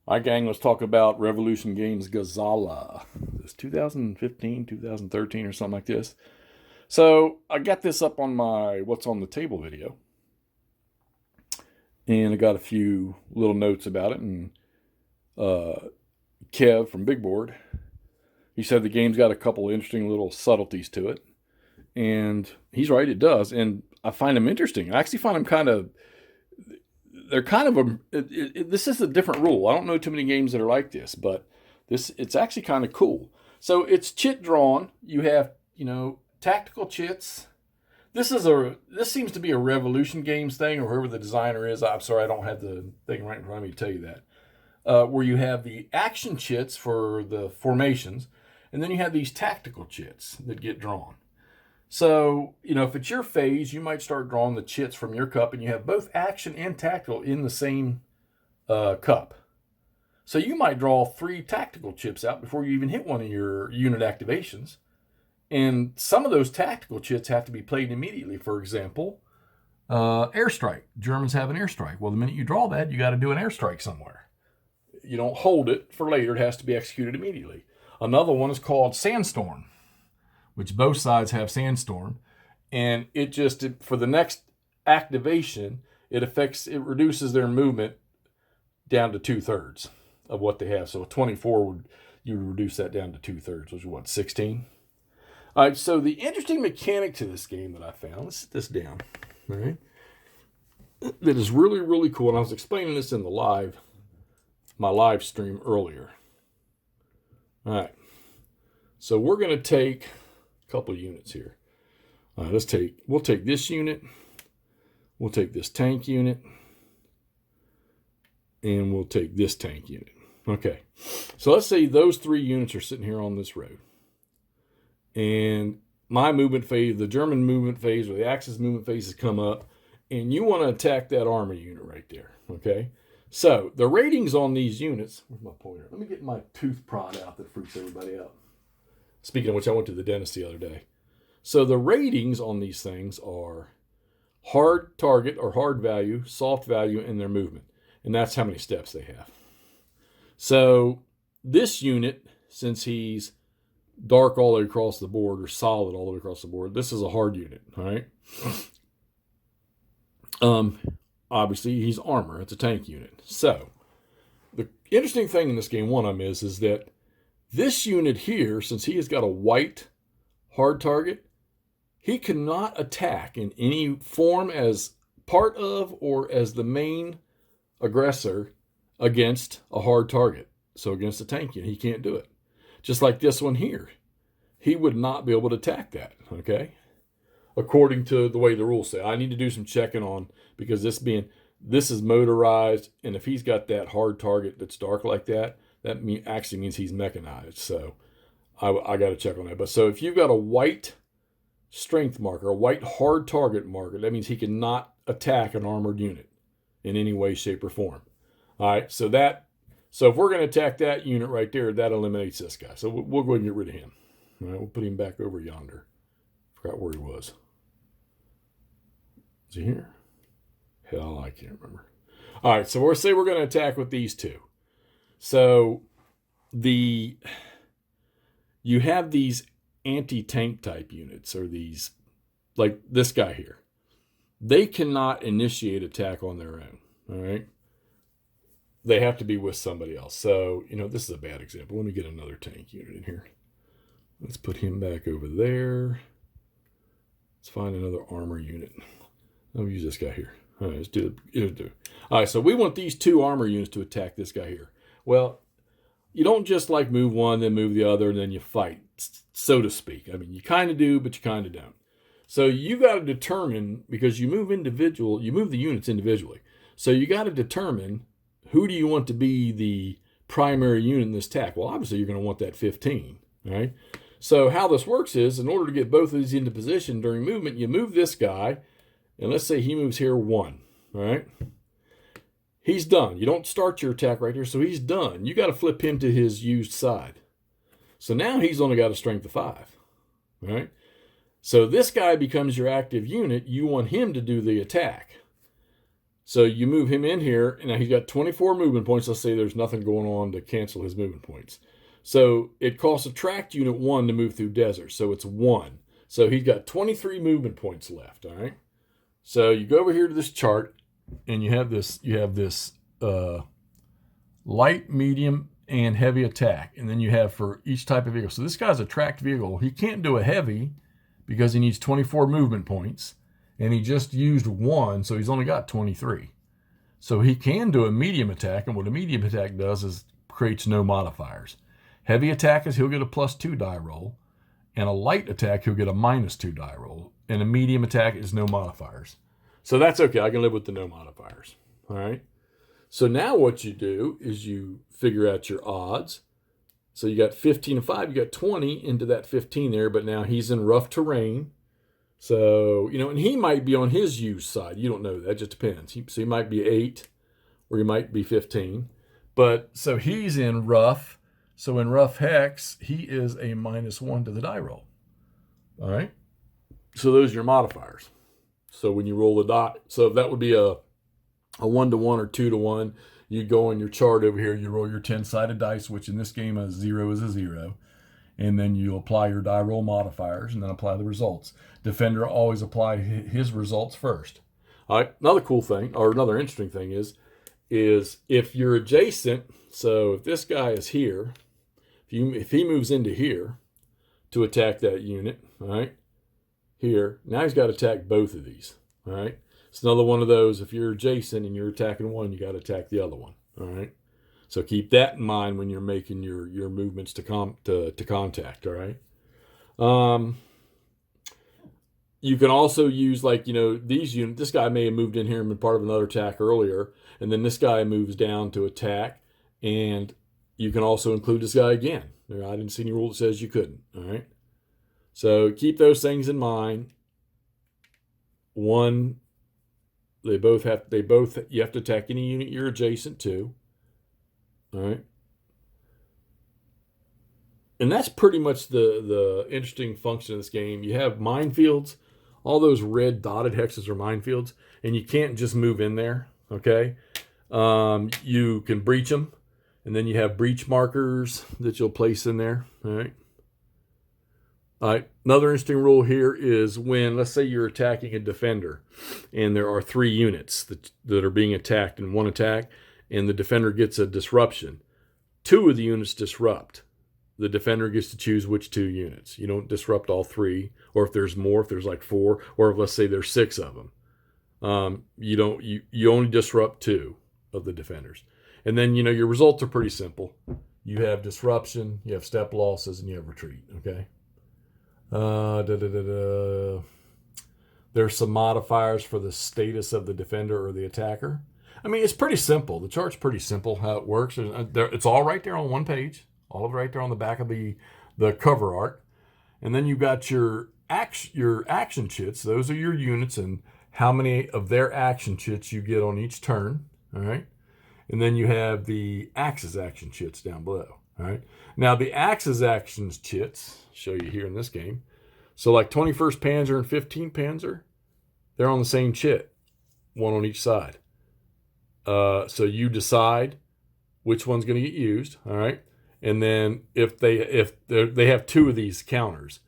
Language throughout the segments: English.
All right, gang, let's talk about Revolution Games Gazala. It's 2015, 2013, or something like this. So I got this up on my What's on the Table video, and I got a few little notes about it. And uh, Kev from Big Board, he said the game's got a couple of interesting little subtleties to it. And he's right, it does. And I find them interesting. I actually find them they're kind of this is a different rule. I don't know too many games that are like this, but it's actually kind of cool. So it's chit drawn. You have, tactical chits. This seems to be a Revolution Games thing, or whoever the designer is. I'm sorry, I don't have the thing right in front of me to tell you that. Where you have the action chits for the formations, and then you have these tactical chits that get drawn. So, if it's your phase, you might start drawing the chits from your cup, and you have both action and tactical in the same cup. So you might draw 3 tactical chips out before you even hit one of your unit activations. And some of those tactical chits have to be played immediately. For example, airstrike. Germans have an airstrike. Well, the minute you draw that, you got to do an airstrike somewhere. You don't hold it for later. It has to be executed immediately. Another one is called Sandstorm, which both sides have Sandstorm. And for the next activation, it reduces their movement down to 2/3 of what they have. So a 24 you would reduce that down to 2/3, which is what, 16? All right, so the interesting mechanic to this game that I found, let's sit this down, all right, that is really, really cool. And I was explaining this in my live stream earlier. All right, so we're going to take a couple of units here. All right, we'll take this unit, we'll take this tank unit, and we'll take this tank unit. Okay, so let's say those 3 units are sitting here on this road. And my movement phase, the German movement phase, or the Axis movement phase has come up, and you want to attack that armor unit right there, okay? So the ratings on these units, where's my pointer? Let me get my tooth prod out that freaks everybody out. Speaking of which, I went to the dentist the other day. So the ratings on these things are hard target or hard value, soft value, and their movement. And that's how many steps they have. So this unit, since he's dark all the way across the board or solid all the way across the board, this is a hard unit, all right? Obviously, he's armor. It's a tank unit. So the interesting thing in this game, one of them is that this unit here, since he has got a white hard target, he cannot attack in any form as part of or as the main aggressor against a hard target. So against a tank unit, he can't do it. Just like this one here. He would not be able to attack that, okay? According to the way the rules say. I need to do some checking on, because this is motorized, and if he's got that hard target that's dark like that, actually means he's mechanized. So I got to check on that. But so if you've got a white strength marker, a white hard target marker, that means he cannot attack an armored unit in any way, shape, or form. All right, so if we're going to attack that unit right there, that eliminates this guy. So we'll go ahead and get rid of him. All right, we'll put him back over yonder. Forgot where he was. Is he here? Hell, I can't remember. All right, so we're going to attack with these 2. So you have these anti-tank type units, or these, like this guy here. They cannot initiate attack on their own. All right. They have to be with somebody else. So, this is a bad example. Let me get another tank unit in here. Let's put him back over there. Let's find another armor unit. I'll use this guy here. All right, let's do it. All right, so we want these 2 armor units to attack this guy here. Well, you don't just like move one, then move the other, and then you fight, so to speak. I mean, you kind of do, but you kind of don't. So you got to determine, because you move the units individually. So you got to determine, who do you want to be the primary unit in this attack? Well, obviously, you're going to want that 15, right? So how this works is, in order to get both of these into position during movement, you move this guy, and let's say he moves here 1, all right? He's done. You don't start your attack right here, so he's done. You got to flip him to his used side. So now he's only got a strength of 5, all right? So this guy becomes your active unit. You want him to do the attack. So you move him in here, and now he's got 24 movement points. Let's say there's nothing going on to cancel his movement points. So it costs attract unit 1 to move through desert. So it's 1. So he's got 23 movement points left, all right? So you go over here to this chart, and you have this light, medium, and heavy attack. And then you have for each type of vehicle. So this guy's a tracked vehicle. He can't do a heavy because he needs 24 movement points. And he just used 1, so he's only got 23. So he can do a medium attack, and what a medium attack does is creates no modifiers. Heavy attack is he'll get a +2 die roll, and a light attack he'll get a -2 die roll, and a medium attack is no modifiers. So that's okay. I can live with the no modifiers. All right. So now what you do is you figure out your odds. So you got 15 and 5. You got 20 into that 15 there, but now he's in rough terrain. So, and he might be on his use side. You don't know. That just depends. So he might be 8 or he might be 15. But so he's in rough. So in rough hex, he is a -1 to the die roll. All right. So those are your modifiers. So when you roll the die, so that would be a 1-to-1 or 2-to-1. You go on your chart over here, you roll your 10-sided dice, which in this game a 0 is a 0. And then you apply your die roll modifiers and then apply the results. Defender always apply his results first. All right. Another cool thing, or another interesting thing is if you're adjacent, so if this guy is here, if he moves into here to attack that unit, all right, here, now he's got to attack both of these, all right? It's another one of those, if you're adjacent and you're attacking one, you got to attack the other one, all right? So keep that in mind when you're making your movements to contact, all right? You can also use, these units. This guy may have moved in here and been part of another attack earlier, and then this guy moves down to attack, and you can also include this guy again. I didn't see any rule that says you couldn't, all right? So keep those things in mind. One, you have to attack any unit you're adjacent to. All right. And that's pretty much the interesting function of this game. You have minefields. All those red dotted hexes are minefields, and you can't just move in there, okay? You can breach them, and then you have breach markers that you'll place in there, all right? All right, another interesting rule here is when, let's say you're attacking a defender, and there are 3 units that are being attacked in one attack, and the defender gets a disruption. 2 of the units disrupt. The defender gets to choose which 2 units. You don't disrupt all 3, or if there's more, if there's like 4, or if let's say there's 6 of them. You only disrupt 2 of the defenders. And then, your results are pretty simple. You have disruption, you have step losses, and you have retreat, okay? There's some modifiers for the status of the defender or the attacker. I mean, it's pretty simple. The chart's pretty simple how it works. It's all right there on one page. All of it right there on the back of the cover art. And then you've got your action chits. Those are your units and how many of their action chits you get on each turn. All right. And then you have the Axis action chits down below. All right. Now the Axis actions chits, show you here in this game. So like 21st Panzer and 15th Panzer, they're on the same chit, one on each side. So you decide which one's going to get used. All right. And then if they have 2 of these counters.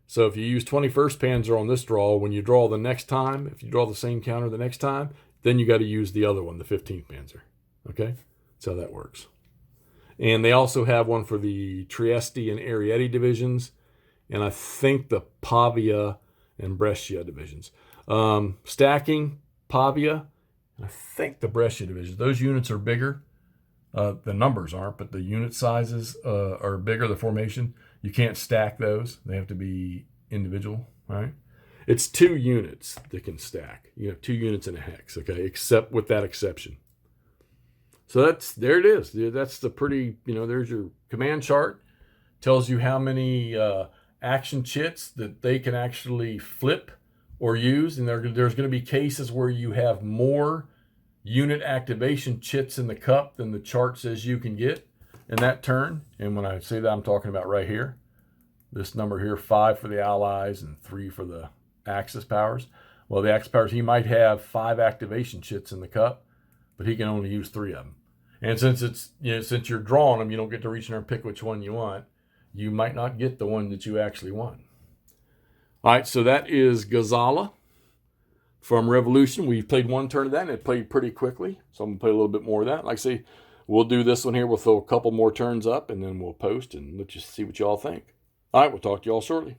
So if you use 21st Panzer on this draw, when you draw the next time, if you draw the same counter the next time, then you got to use the other one, the 15th Panzer. Okay? That's how that works. And they also have one for the Trieste and Ariete divisions, and I think the Pavia and Brescia divisions. Stacking, Pavia, and I think the Brescia divisions. Those units are bigger. The numbers aren't, but the unit sizes are bigger, the formation. You can't stack those. They have to be individual, right? It's 2 units that can stack. You have 2 units in a hex, okay, except with that exception. So there it is. That's the pretty, there's your command chart. Tells you how many action chits that they can actually flip or use. And there's going to be cases where you have more unit activation chits in the cup than the chart says you can get in that turn. And when I say that, I'm talking about right here. This number here, 5 for the Allies and 3 for the Axis powers. Well, the expert, he might have 5 activation chits in the cup, but he can only use 3 of them. And since since you're drawing them, you don't get to reach in there and pick which one you want. You might not get the one that you actually want. All right, so that is Gazala from Revolution. We've played 1 turn of that, and it played pretty quickly. So I'm going to play a little bit more of that. Like I say, we'll do this one here. We'll throw a couple more turns up, and then we'll post and let's just see what y'all think. All right, we'll talk to y'all shortly.